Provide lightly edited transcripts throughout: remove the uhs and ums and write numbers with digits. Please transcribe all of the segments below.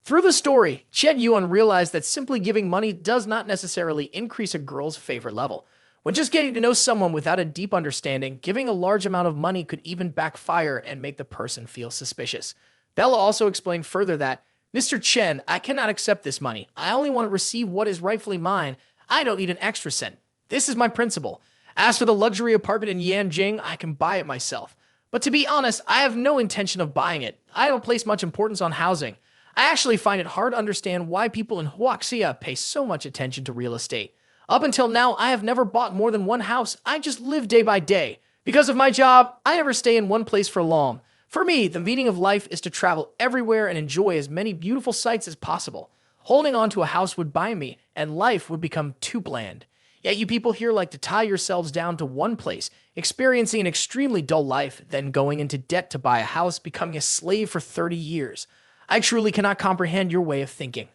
Through the story, Chen Yuan realized that simply giving money does not necessarily increase a girl's favorite level. When just getting to know someone without a deep understanding, giving a large amount of money could even backfire and make the person feel suspicious. Bella also explained further that, Mr. Chen, I cannot accept this money. I only want to receive what is rightfully mine. I don't need an extra cent. This is my principle. As for the luxury apartment in Yanjing, I can buy it myself. But to be honest, I have no intention of buying it. I don't place much importance on housing. I actually find it hard to understand why people in Huaxia pay so much attention to real estate. Up until now, I have never bought more than one house. I just live day by day. Because of my job, I never stay in one place for long. For me, the meaning of life is to travel everywhere and enjoy as many beautiful sights as possible. Holding on to a house would bind me, and life would become too bland. Yet you people here like to tie yourselves down to one place, experiencing an extremely dull life, then going into debt to buy a house, becoming a slave for 30 years. I truly cannot comprehend your way of thinking.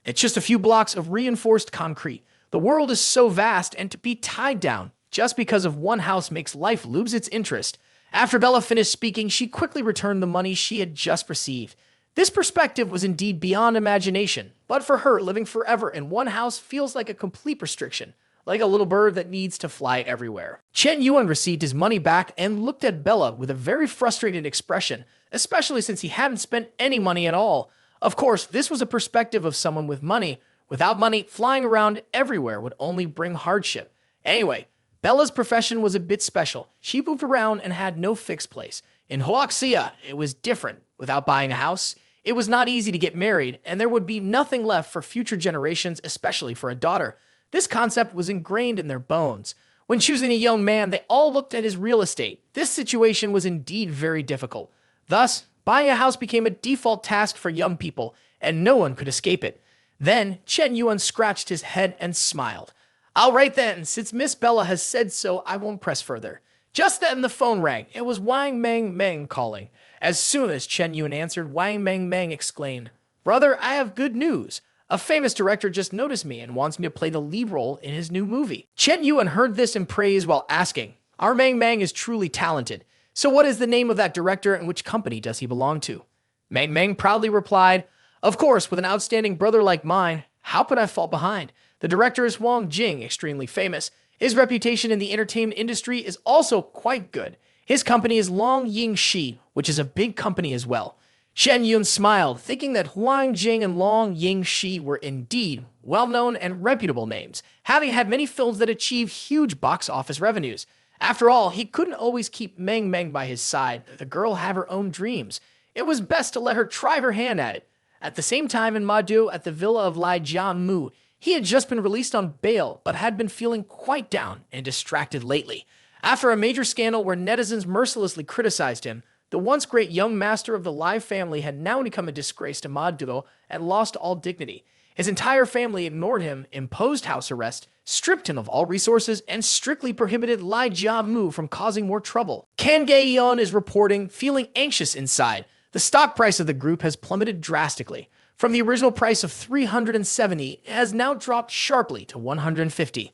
It's just a few blocks of reinforced concrete. The world is so vast, and to be tied down just because of one house makes life lose its interest. After Bella finished speaking, she quickly returned the money she had just received. This perspective was indeed beyond imagination, but for her, living forever in one house feels like a complete restriction, like a little bird that needs to fly everywhere. Chen Yuan received his money back and looked at Bella with a very frustrated expression, especially since he hadn't spent any money at all. Of course, this was a perspective of someone with money. Without money, flying around everywhere would only bring hardship. Anyway, Bella's profession was a bit special. She moved around and had no fixed place. In Huaxia, it was different. Without buying a house, it was not easy to get married, and there would be nothing left for future generations, especially for a daughter. This concept was ingrained in their bones. When choosing a young man, they all looked at his real estate. This situation was indeed very difficult. Thus, buying a house became a default task for young people, and no one could escape it. Then, Chen Yuan scratched his head and smiled. All right then, since Miss Bella has said so, I won't press further. Just then the phone rang. It was Wang Meng Meng calling. As soon as Chen Yuan answered, Wang Meng Meng exclaimed, Brother, I have good news. A famous director just noticed me and wants me to play the lead role in his new movie. Chen Yuan heard this in praise while asking, Our Meng Meng is truly talented. So what is the name of that director and which company does he belong to? Meng Meng proudly replied, Of course, with an outstanding brother like mine, how could I fall behind? The director is Wang Jing, extremely famous. His reputation in the entertainment industry is also quite good. His company is Long Ying Shi, which is a big company as well. Chen Yun smiled, thinking that Huang Jing and Long Ying Shi were indeed well-known and reputable names, having had many films that achieved huge box office revenues. After all, he couldn't always keep Meng Meng by his side. The girl had her own dreams. It was best to let her try her hand at it. At the same time in Madu, at the villa of Lai Jianmu, he had just been released on bail, but had been feeling quite down and distracted lately. After a major scandal where netizens mercilessly criticized him, the once great young master of the Lai family had now become a disgrace to Madu and lost all dignity. His entire family ignored him, imposed house arrest, stripped him of all resources, and strictly prohibited Lai Jiamu from causing more trouble. Kan Gaeon is reporting, feeling anxious inside. The stock price of the group has plummeted drastically. From the original price of 370, it has now dropped sharply to 150.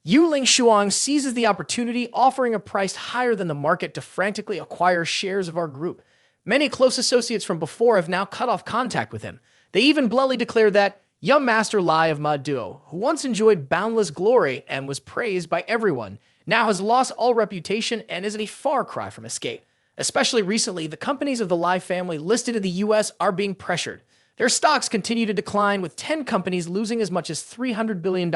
Yu Ling Shuang seizes the opportunity, offering a price higher than the market to frantically acquire shares of our group. Many close associates from before have now cut off contact with him. They even bluntly declared that young Master Lai of Maduo, who once enjoyed boundless glory and was praised by everyone, now has lost all reputation and is in a far cry from escape. Especially recently, the companies of the Lai family listed in the US are being pressured. Their stocks continue to decline, with 10 companies losing as much as $300 billion.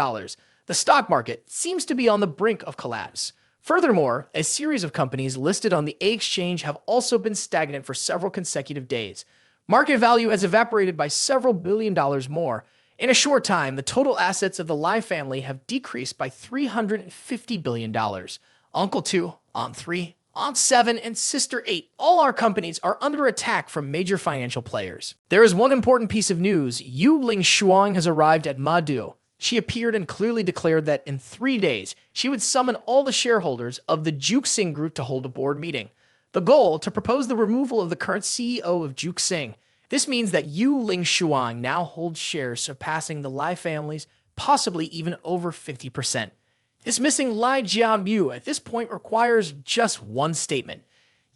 The stock market seems to be on the brink of collapse. Furthermore, a series of companies listed on the A exchange have also been stagnant for several consecutive days. Market value has evaporated by several $billion more. In a short time, the total assets of the Lai family have decreased by $350 billion. Uncle 2, Aunt 3, Aunt 7, and Sister 8, all our companies are under attack from major financial players. There is one important piece of news. Yu Ling Shuang has arrived at Madu. She appeared and clearly declared that in 3 days, she would summon all the shareholders of the Juxing Group to hold a board meeting. The goal, to propose the removal of the current CEO of Juxing. This means that Yu Ling Shuang now holds shares surpassing the Lai families, possibly even over 50%. Dismissing Lai Jianmu at this point requires just one statement.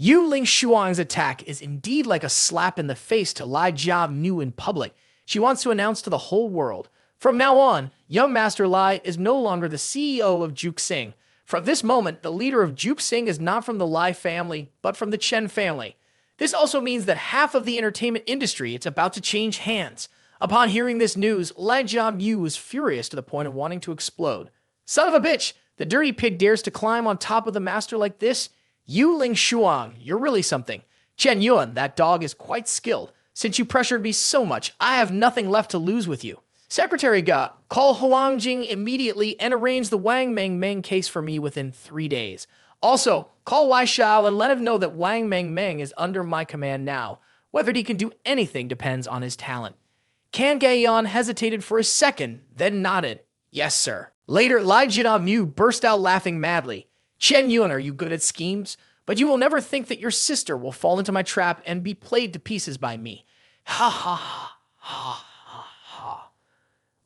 Yu Ling Shuang's attack is indeed like a slap in the face to Lai Jianyu in public. She wants to announce to the whole world, from now on, young Master Lai is no longer the CEO of Juxing. From this moment, the leader of Juxing is not from the Lai family, but from the Chen family. This also means that half of the entertainment industry is about to change hands. Upon hearing this news, Lai Jianyu was furious to the point of wanting to explode. Son of a bitch! The dirty pig dares to climb on top of the master like this? Yu Ling Shuang, you're really something. Chen Yuan, that dog is quite skilled. Since you pressured me so much, I have nothing left to lose with you. Secretary Ga, call Huang Jing immediately and arrange the Wang Meng Meng case for me within 3 days. Also, call Wai Xiao and let him know that Wang Meng Meng is under my command now. Whether he can do anything depends on his talent. Kan Gaeyan hesitated for a second, then nodded. Yes, sir. Later, Lai Jianyu burst out laughing madly. Chen Yuan, are you good at schemes? But you will never think that your sister will fall into my trap and be played to pieces by me. Ha ha ha ha ha ha.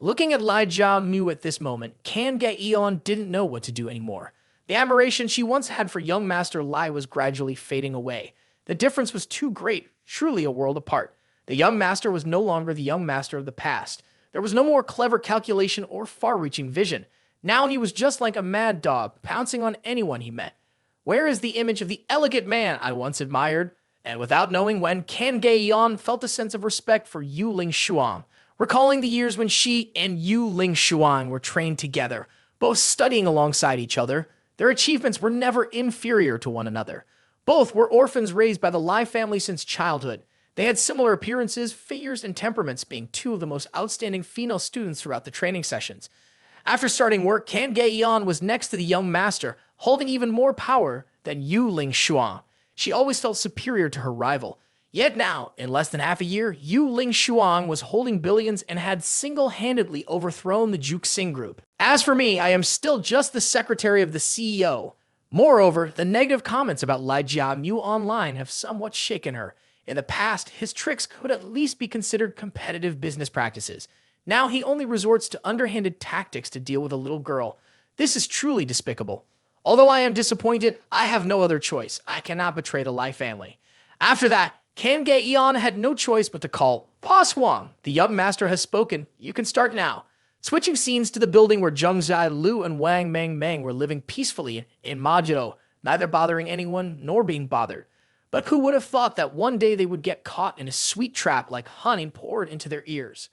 Looking at Lai Jianyu at this moment, Kan Gaeyan didn't know what to do anymore. The admiration she once had for young Master Lai was gradually fading away. The difference was too great, truly a world apart. The young master was no longer the young master of the past. There was no more clever calculation or far-reaching vision. Now he was just like a mad dog, pouncing on anyone he met. Where is the image of the elegant man I once admired? And without knowing when, Kan Gaeyan felt a sense of respect for Yu Ling Shuang, recalling the years when she and Yu Ling Shuang were trained together, both studying alongside each other. Their achievements were never inferior to one another. Both were orphans raised by the Lai family since childhood. They had similar appearances, figures, and temperaments, being two of the most outstanding female students throughout the training sessions. After starting work, Kan Gaeyan was next to the young master, holding even more power than Yu Ling Shuang. She always felt superior to her rival. Yet now, in less than half a year, Yu Ling Shuang was holding billions and had single-handedly overthrown the Juxing group. As for me, I am still just the secretary of the CEO. Moreover, the negative comments about Lai Jianyu online have somewhat shaken her. In the past, his tricks could at least be considered competitive business practices. Now he only resorts to underhanded tactics to deal with a little girl. This is truly despicable. Although I am disappointed, I have no other choice. I cannot betray the Lai family. After that, Kan Gaeyan had no choice but to call Boss Huang. The young master has spoken. You can start now. Switching scenes to the building where Zheng Zhai-Lu and Wang Meng Meng were living peacefully in Majito, neither bothering anyone nor being bothered. But who would have thought that one day they would get caught in a sweet trap like honey poured into their ears?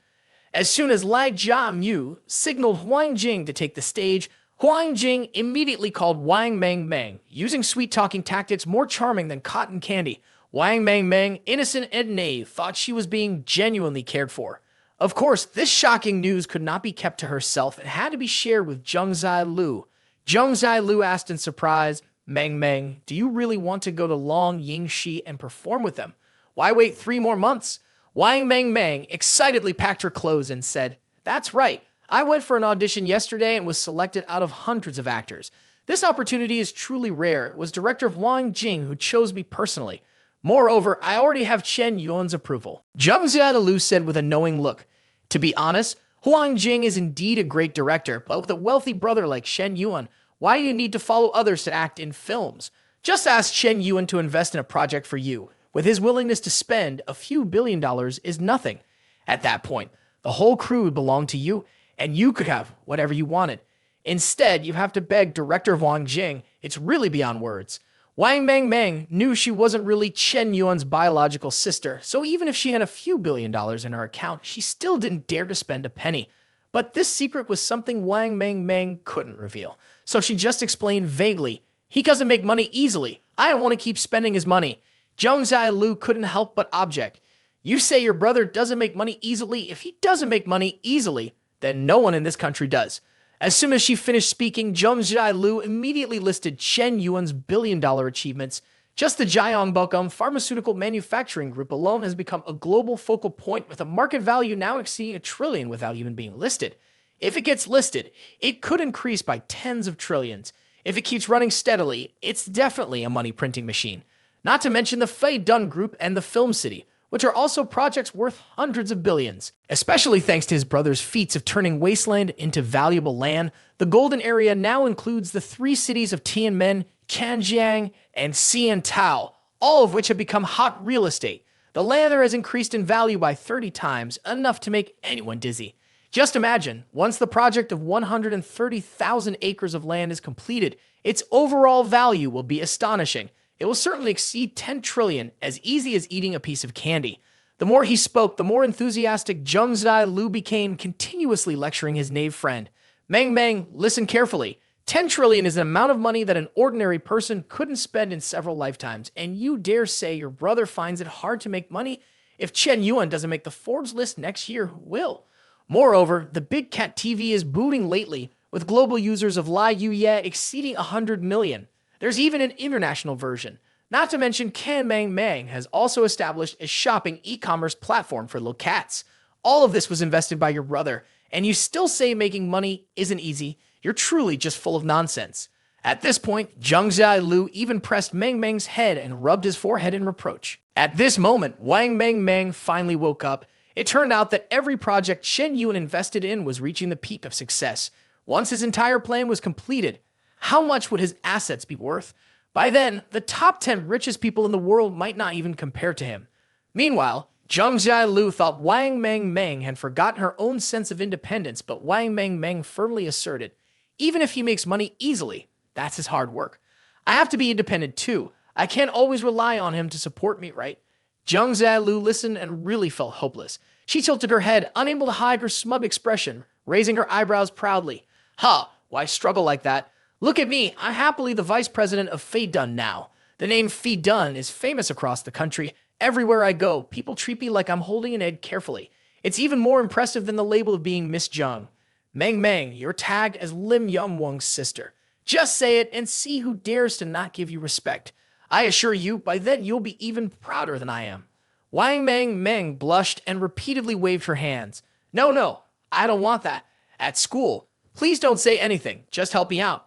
As soon as Lai Jianyu signaled Huang Jing to take the stage, Huang Jing immediately called Wang Meng Meng, using sweet-talking tactics more charming than cotton candy. Wang Meng Meng, innocent and naive, thought she was being genuinely cared for. Of course, this shocking news could not be kept to herself and had to be shared with Zheng Zhai-Lu. Zheng Zhai-Lu asked in surprise, Meng Meng, do you really want to go to Long Yingxi and perform with them? Why wait 3 more months? Wang Meng Meng excitedly packed her clothes and said, that's right. I went for an audition yesterday and was selected out of hundreds of actors. This opportunity is truly rare. It was director Wang Jing who chose me personally. Moreover, I already have Chen Yuan's approval. Zheng Zhai-Lu said with a knowing look. To be honest, Huang Jing is indeed a great director, but with a wealthy brother like Chen Yuan, why do you need to follow others to act in films? Just ask Chen Yuan to invest in a project for you. With his willingness to spend a few $1 billion is nothing. At that point, the whole crew would belong to you, and you could have whatever you wanted. Instead, you have to beg director Wang Jing. It's really beyond words. Wang Meng Meng knew she wasn't really Chen Yuan's biological sister, so even if she had a few $1 billion in her account, she still didn't dare to spend a penny. But this secret was something Wang Meng Meng couldn't reveal. So she just explained vaguely, he doesn't make money easily. I don't want to keep spending his money. Zheng Zhai-Lu couldn't help but object. You say your brother doesn't make money easily? If he doesn't make money easily, then no one in this country does. As soon as she finished speaking, Zheng Zhai-Lu immediately listed Chen Yuan's $1 billion achievements. Just the Jiangbokum pharmaceutical manufacturing group alone has become a global focal point with a market value now exceeding $1 trillion without even being listed. If it gets listed, it could increase by tens of trillions. If it keeps running steadily, it's definitely a money printing machine. Not to mention the Fei Dun Group and the Film City, which are also projects worth hundreds of billions. Especially thanks to his brother's feats of turning wasteland into valuable land, the Golden Area now includes the 3 cities of Tianmen, Canjiang, and Xiantao, all of which have become hot real estate. The land there has increased in value by 30 times, enough to make anyone dizzy. Just imagine, once the project of 130,000 acres of land is completed, its overall value will be astonishing. It will certainly exceed 10 trillion, as easy as eating a piece of candy. The more he spoke, the more enthusiastic Zheng Zai-Lu became, continuously lecturing his knave friend. Mang, listen carefully. 10 trillion is an amount of money that an ordinary person couldn't spend in several lifetimes, and you dare say your brother finds it hard to make money? If Chen Yuan doesn't make the Forbes list next year, who will? Moreover, the Big Cat TV is booting lately, with global users of Lai Yuye exceeding 100 million. There's even an international version. Not to mention, Can Mang has also established a shopping e-commerce platform for little cats. All of this was invested by your brother, and you still say making money isn't easy. You're truly just full of nonsense. At this point, Zheng Zai-Lu even pressed Mang's head and rubbed his forehead in reproach. At this moment, Wang Mang finally woke up. It turned out that every project Shen Yuan invested in was reaching the peak of success. Once his entire plan was completed, how much would his assets be worth? By then, the top 10 richest people in the world might not even compare to him. Meanwhile, Zheng Zai-Lu thought Wang Mang had forgotten her own sense of independence, but Wang Mang firmly asserted, even if he makes money easily, that's his hard work. I have to be independent too. I can't always rely on him to support me, right? Zheng Zai-Lu listened and really felt hopeless. She tilted her head, unable to hide her smug expression, raising her eyebrows proudly. Why struggle like that? Look at me, I'm happily the vice president of Feidun now. The name Feidun is famous across the country. Everywhere I go, people treat me like I'm holding an egg carefully. It's even more impressive than the label of being Miss Zheng. Mang, you're tagged as Lim Yumwang's sister. Just say it and see who dares to not give you respect. I assure you, by then you'll be even prouder than I am. Wang Mang blushed and repeatedly waved her hands. No, I don't want that. At school, please don't say anything, just help me out.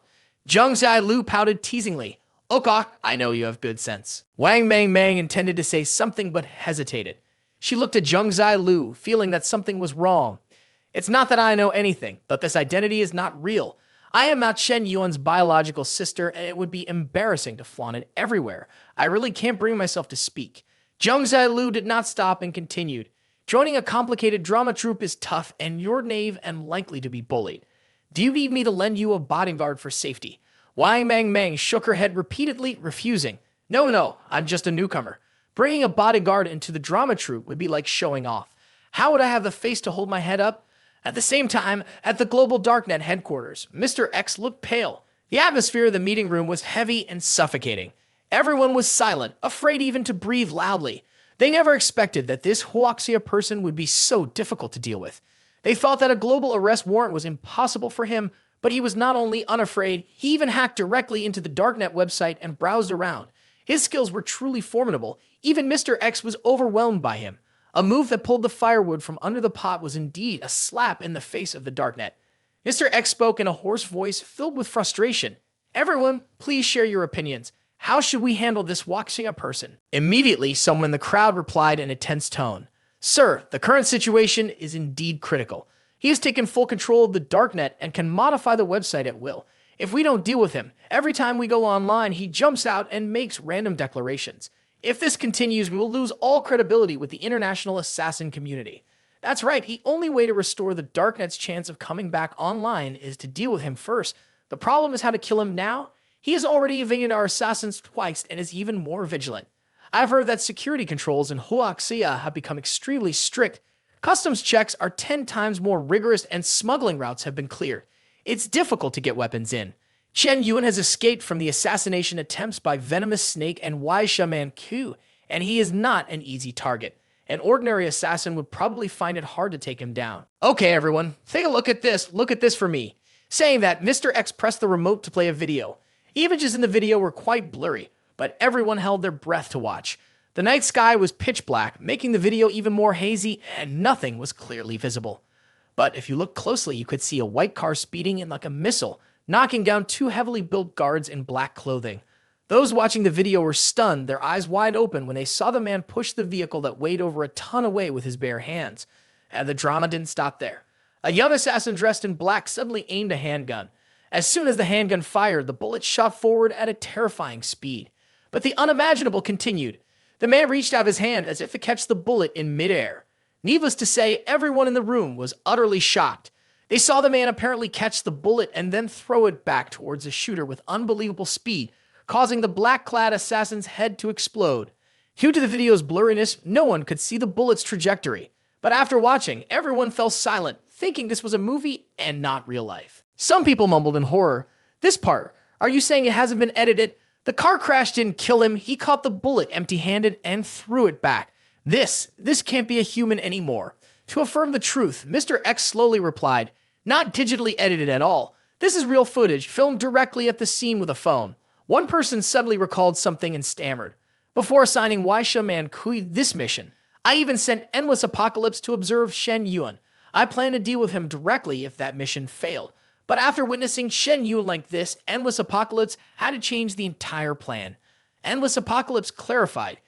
Zheng Zai-Lu pouted teasingly. Okay, I know you have good sense. Wang Mang intended to say something but hesitated. She looked at Zheng Zai-Lu, feeling that something was wrong. It's not that I know anything, but this identity is not real. I am not Shen Yuan's biological sister, and it would be embarrassing to flaunt it everywhere. I really can't bring myself to speak. Zheng Zai-Lu did not stop and continued. Joining a complicated drama troupe is tough, and you're naive and likely to be bullied. Do you need me to lend you a bodyguard for safety? Wang Mang shook her head repeatedly, refusing. No, I'm just a newcomer. Bringing a bodyguard into the drama troupe would be like showing off. How would I have the face to hold my head up? At the same time, at the Global Darknet headquarters, Mr. X looked pale. The atmosphere of the meeting room was heavy and suffocating. Everyone was silent, afraid even to breathe loudly. They never expected that this Huaxia person would be so difficult to deal with. They thought that a global arrest warrant was impossible for him, but he was not only unafraid, he even hacked directly into the Darknet website and browsed around. His skills were truly formidable. Even Mr. X was overwhelmed by him. A move that pulled the firewood from under the pot was indeed a slap in the face of the Darknet. Mr. X spoke in a hoarse voice filled with frustration. Everyone, please share your opinions. How should we handle this Huaxia person? Immediately, someone in the crowd replied in a tense tone. Sir, the current situation is indeed critical. He has taken full control of the Darknet and can modify the website at will. If we don't deal with him, every time we go online, he jumps out and makes random declarations. If this continues, we will lose all credibility with the international assassin community. That's right, the only way to restore the Darknet's chance of coming back online is to deal with him first. The problem is how to kill him now. He has already evaded our assassins twice and is even more vigilant. I've heard that security controls in Huaxia have become extremely strict. Customs checks are 10 times more rigorous and smuggling routes have been cleared. It's difficult to get weapons in. Chen Yuan has escaped from the assassination attempts by Venomous Snake and Wise Shaman Ku, and he is not an easy target. An ordinary assassin would probably find it hard to take him down. Okay, everyone, take a look at this. Look at this for me. Saying that, Mr. X pressed the remote to play a video. Images in the video were quite blurry, but everyone held their breath to watch. The night sky was pitch black, making the video even more hazy, and nothing was clearly visible. But if you look closely, you could see a white car speeding in like a missile, knocking down 2 heavily built guards in black clothing. Those watching the video were stunned, their eyes wide open when they saw the man push the vehicle that weighed over a ton away with his bare hands. And the drama didn't stop there. A young assassin dressed in black suddenly aimed a handgun. As soon as the handgun fired, the bullet shot forward at a terrifying speed. But the unimaginable continued. The man reached out his hand as if to catch the bullet in midair. Needless to say, everyone in the room was utterly shocked. They saw the man apparently catch the bullet and then throw it back towards the shooter with unbelievable speed, causing the black-clad assassin's head to explode. Due to the video's blurriness, no one could see the bullet's trajectory. But after watching, everyone fell silent, thinking this was a movie and not real life. Some people mumbled in horror, "This part, are you saying it hasn't been edited? The car crash didn't kill him, he caught the bullet empty-handed and threw it back. This can't be a human anymore." To affirm the truth, Mr. X slowly replied, "Not digitally edited at all. This is real footage, filmed directly at the scene with a phone." One person suddenly recalled something and stammered. "Before assigning Waisha Man Kui this mission, I even sent Endless Apocalypse to observe Shen Yuan. I plan to deal with him directly if that mission failed. But after witnessing Shen Yuan like this, Endless Apocalypse had to change the entire plan." Endless Apocalypse clarified,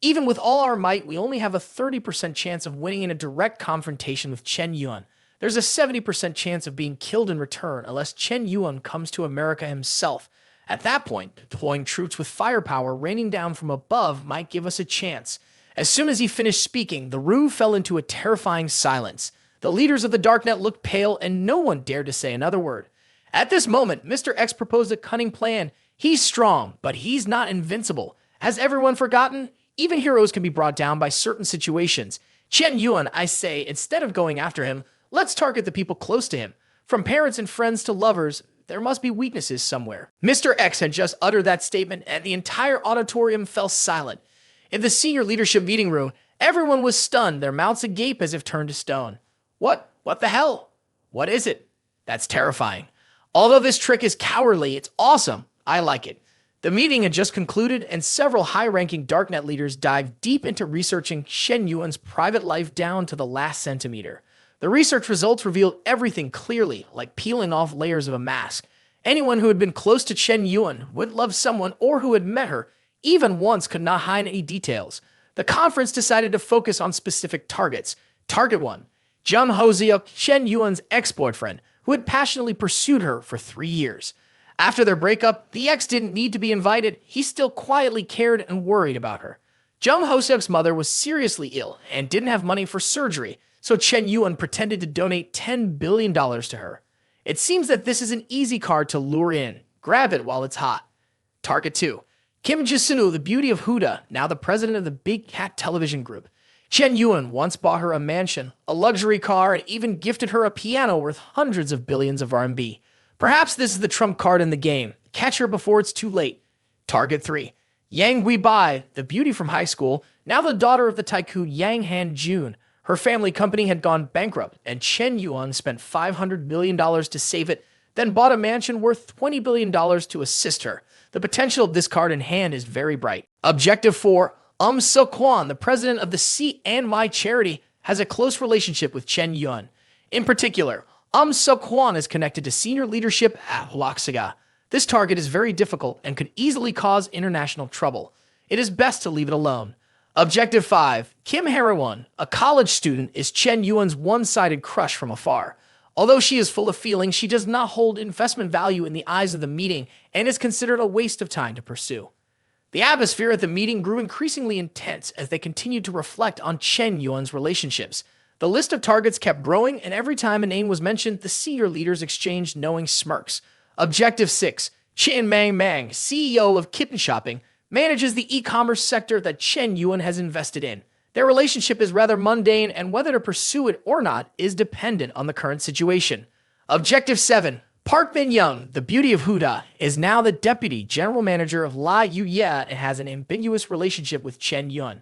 "Even with all our might, we only have a 30% chance of winning in a direct confrontation with Chen Yuan. There's a 70% chance of being killed in return unless Chen Yuan comes to America himself. At that point, deploying troops with firepower raining down from above might give us a chance." As soon as he finished speaking, the room fell into a terrifying silence. The leaders of the Darknet looked pale and no one dared to say another word. At this moment, Mr. X proposed a cunning plan. He's strong, but he's not invincible. Has everyone forgotten? Even heroes can be brought down by certain situations. Chen Yuan, I say, instead of going after him, let's target the people close to him. From parents and friends to lovers, there must be weaknesses somewhere. Mr. X had just uttered that statement and the entire auditorium fell silent. In the senior leadership meeting room, everyone was stunned, their mouths agape as if turned to stone. What the hell? What is it? That's terrifying. Although this trick is cowardly, it's awesome. I like it. The meeting had just concluded and several high-ranking Darknet leaders dived deep into researching Shen Yuan's private life down to the last centimeter. The research results revealed everything clearly, like peeling off layers of a mask. Anyone who had been close to Chen Yuan, would love someone, or who had met her, even once could not hide any details. The conference decided to focus on specific targets. Target 1. Jung Hoseok, Chen Yuan's ex-boyfriend, who had passionately pursued her for 3 years. After their breakup, the ex didn't need to be invited. He still quietly cared and worried about her. Jung Hoseok's mother was seriously ill and didn't have money for surgery, so Chen Yuan pretended to donate $10 billion to her. It seems that this is an easy card to lure in. Grab it while it's hot. Target 2. Kim Jisunu, the beauty of Huda, now the president of the Big Cat Television Group. Chen Yuan once bought her a mansion, a luxury car, and even gifted her a piano worth hundreds of billions of RMB. Perhaps this is the trump card in the game. Catch her before it's too late. Target 3. Yang Guibai, the beauty from high school, now the daughter of the tycoon Yang Han Jun. Her family company had gone bankrupt, and Chen Yuan spent $500 million to save it, then bought a mansion worth $20 billion to assist her. The potential of this card in hand is very bright. Objective 4. Seok-hwan, the president of the C&Y charity, has a close relationship with Chen Yuan. In particular, Seok-hwan is connected to senior leadership at Loxaga. This target is very difficult and could easily cause international trouble. It is best to leave it alone. Objective 5. Kim Haraewon, a college student, is Chen Yuan's one-sided crush from afar. Although she is full of feelings, she does not hold investment value in the eyes of the meeting and is considered a waste of time to pursue. The atmosphere at the meeting grew increasingly intense as they continued to reflect on Chen Yuan's relationships. The list of targets kept growing, and every time a name was mentioned, the senior leaders exchanged knowing smirks. Objective 6. Chin Mang Mang, CEO of Kitten Shopping, manages the e-commerce sector that Chen Yuan has invested in. Their relationship is rather mundane, and whether to pursue it or not is dependent on the current situation. Objective 7. Park Min-young, the beauty of Huda, is now the deputy general manager of La Yuye and has an ambiguous relationship with Chen Yuan.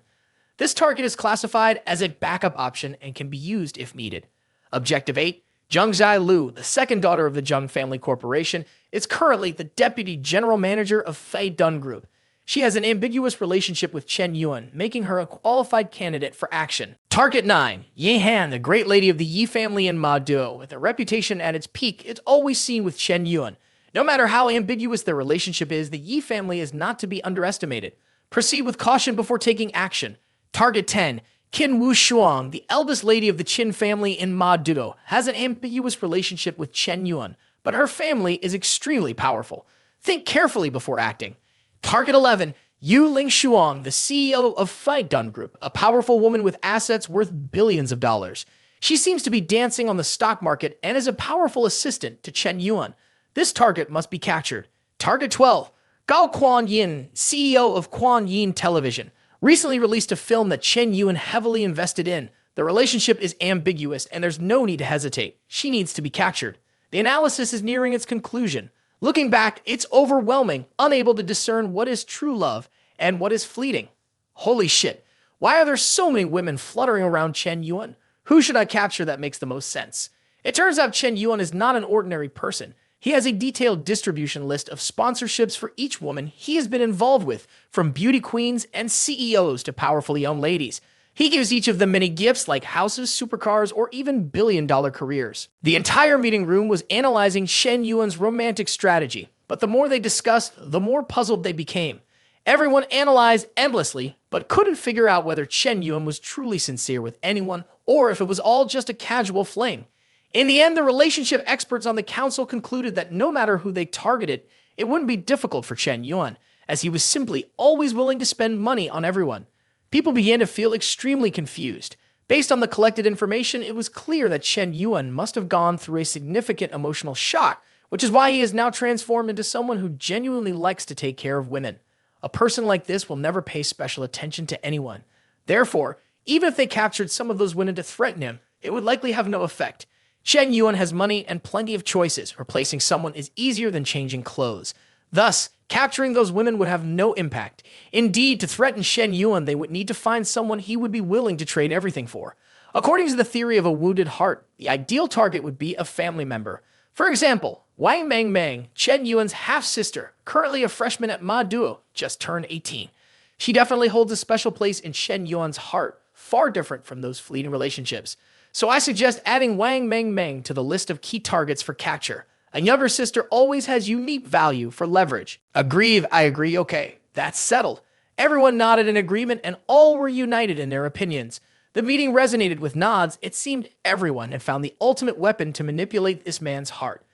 This target is classified as a backup option and can be used if needed. Objective 8. Jung Zai-lu, the second daughter of the Jung Family Corporation, is currently the deputy general manager of Fei Dun Group. She has an ambiguous relationship with Chen Yuan, making her a qualified candidate for action. Target 9. Yi Han, the great lady of the Yi family in Ma Duo. With a reputation at its peak, it's always seen with Chen Yuan. No matter how ambiguous their relationship is, the Yi family is not to be underestimated. Proceed with caution before taking action. Target 10. Qin Wu Shuang, the eldest lady of the Qin family in Ma Duo, has an ambiguous relationship with Chen Yuan, but her family is extremely powerful. Think carefully before acting. Target 11. Yu Lingshuang, the CEO of Fight Dun Group, a powerful woman with assets worth billions of dollars. She seems to be dancing on the stock market and is a powerful assistant to Chen Yuan. This target must be captured. Target 12. Gao Kuan Yin, CEO of Kuan Yin Television, recently released a film that Chen Yuan heavily invested in. The relationship is ambiguous and there's no need to hesitate. She needs to be captured. The analysis is nearing its conclusion. Looking back, it's overwhelming, unable to discern what is true love and what is fleeting. Holy shit, why are there so many women fluttering around Chen Yuan? Who should I capture that makes the most sense? It turns out Chen Yuan is not an ordinary person. He has a detailed distribution list of sponsorships for each woman he has been involved with, from beauty queens and CEOs to powerful young ladies. He gives each of them many gifts like houses, supercars, or even billion-dollar careers. The entire meeting room was analyzing Chen Yuan's romantic strategy, but the more they discussed, the more puzzled they became. Everyone analyzed endlessly, but couldn't figure out whether Chen Yuan was truly sincere with anyone or if it was all just a casual fling. In the end, the relationship experts on the council concluded that no matter who they targeted, it wouldn't be difficult for Chen Yuan, as he was simply always willing to spend money on everyone. People began to feel extremely confused. Based on the collected information, it was clear that Chen Yuan must have gone through a significant emotional shock, which is why he is now transformed into someone who genuinely likes to take care of women. A person like this will never pay special attention to anyone. Therefore, even if they captured some of those women to threaten him, it would likely have no effect. Chen Yuan has money and plenty of choices. Replacing someone is easier than changing clothes. Thus, capturing those women would have no impact. Indeed, to threaten Chen Yuan, they would need to find someone he would be willing to trade everything for. According to the theory of a wounded heart, the ideal target would be a family member. For example, Wang Meng, Chen Yuan's half-sister, currently a freshman at Ma Duo, just turned 18. She definitely holds a special place in Chen Yuan's heart, far different from those fleeting relationships. So I suggest adding Wang Meng to the list of key targets for capture. A younger sister always has unique value for leverage. Agreed, I agree, okay, that's settled. Everyone nodded in agreement and all were united in their opinions. The meeting resonated with nods. It seemed everyone had found the ultimate weapon to manipulate this man's heart.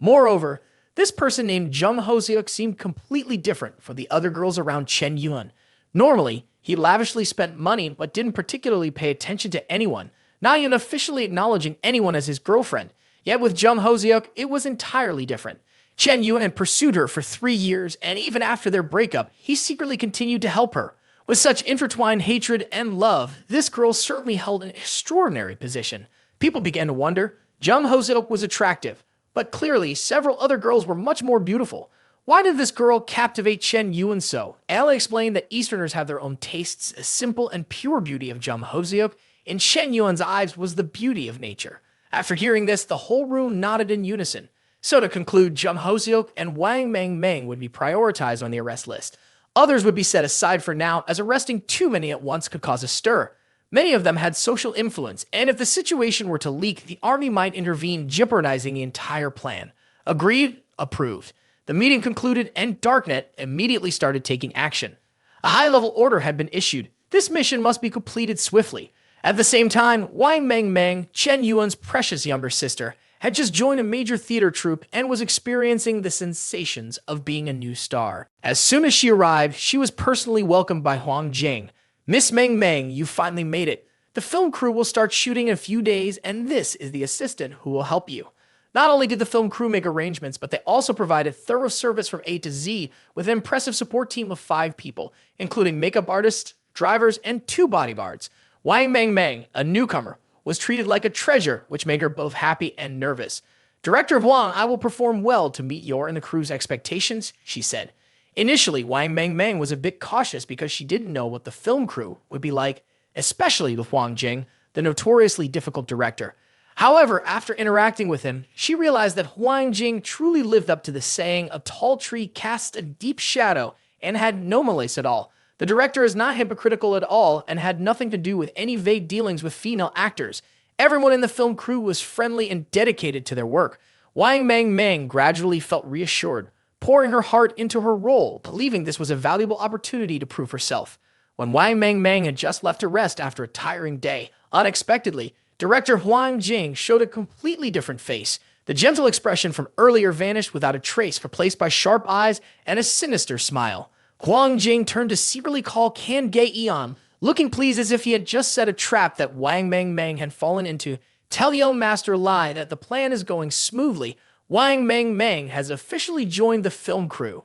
Moreover, this person named Jung Hoseok seemed completely different from the other girls around Chen Yuan. Normally, he lavishly spent money but didn't particularly pay attention to anyone, not even officially acknowledging anyone as his girlfriend. Yet with Jung Hoseok, it was entirely different. Chen Yuan had pursued her for 3 years, and even after their breakup, he secretly continued to help her. With such intertwined hatred and love, this girl certainly held an extraordinary position. People began to wonder. Jung Hoseok was attractive, but clearly several other girls were much more beautiful. Why did this girl captivate Chen Yuan so? Ella explained that Easterners have their own tastes. A simple and pure beauty of Jung Hoseok in Chen Yuan's eyes was the beauty of nature. After hearing this, the whole room nodded in unison. So to conclude, Jung Hoseok and Wang Meng would be prioritized on the arrest list. Others would be set aside for now, as arresting too many at once could cause a stir. Many of them had social influence, and if the situation were to leak, the army might intervene, jeopardizing the entire plan. Agreed? Approved. The meeting concluded, and Darknet immediately started taking action. A high-level order had been issued. This mission must be completed swiftly. At the same time, Wang Meng, Chen Yuan's precious younger sister, had just joined a major theater troupe and was experiencing the sensations of being a new star. As soon as she arrived, she was personally welcomed by Huang Jing. Miss Meng, you finally made it. The film crew will start shooting in a few days, and this is the assistant who will help you. Not only did the film crew make arrangements, but they also provided thorough service from A to Z with an impressive support team of 5 people, including makeup artists, drivers, and 2 bodyguards. Wang Meng, a newcomer, was treated like a treasure, which made her both happy and nervous. Director Huang, I will perform well to meet your and the crew's expectations, she said. Initially, Wang Meng was a bit cautious because she didn't know what the film crew would be like, especially with Huang Jing, the notoriously difficult director. However, after interacting with him, she realized that Huang Jing truly lived up to the saying, a tall tree casts a deep shadow, and had no malice at all. The director is not hypocritical at all and had nothing to do with any vague dealings with female actors. Everyone in the film crew was friendly and dedicated to their work. Wang Meng gradually felt reassured, pouring her heart into her role, believing this was a valuable opportunity to prove herself. When Wang Meng had just left to rest after a tiring day, unexpectedly, director Huang Jing showed a completely different face. The gentle expression from earlier vanished without a trace, replaced by sharp eyes and a sinister smile. Huang Jing turned to secretly call Kan Ge Eon, looking pleased as if he had just set a trap that Wang Meng Meng had fallen into. Tell Yo Master Lai that the plan is going smoothly. Wang Meng Meng has officially joined the film crew.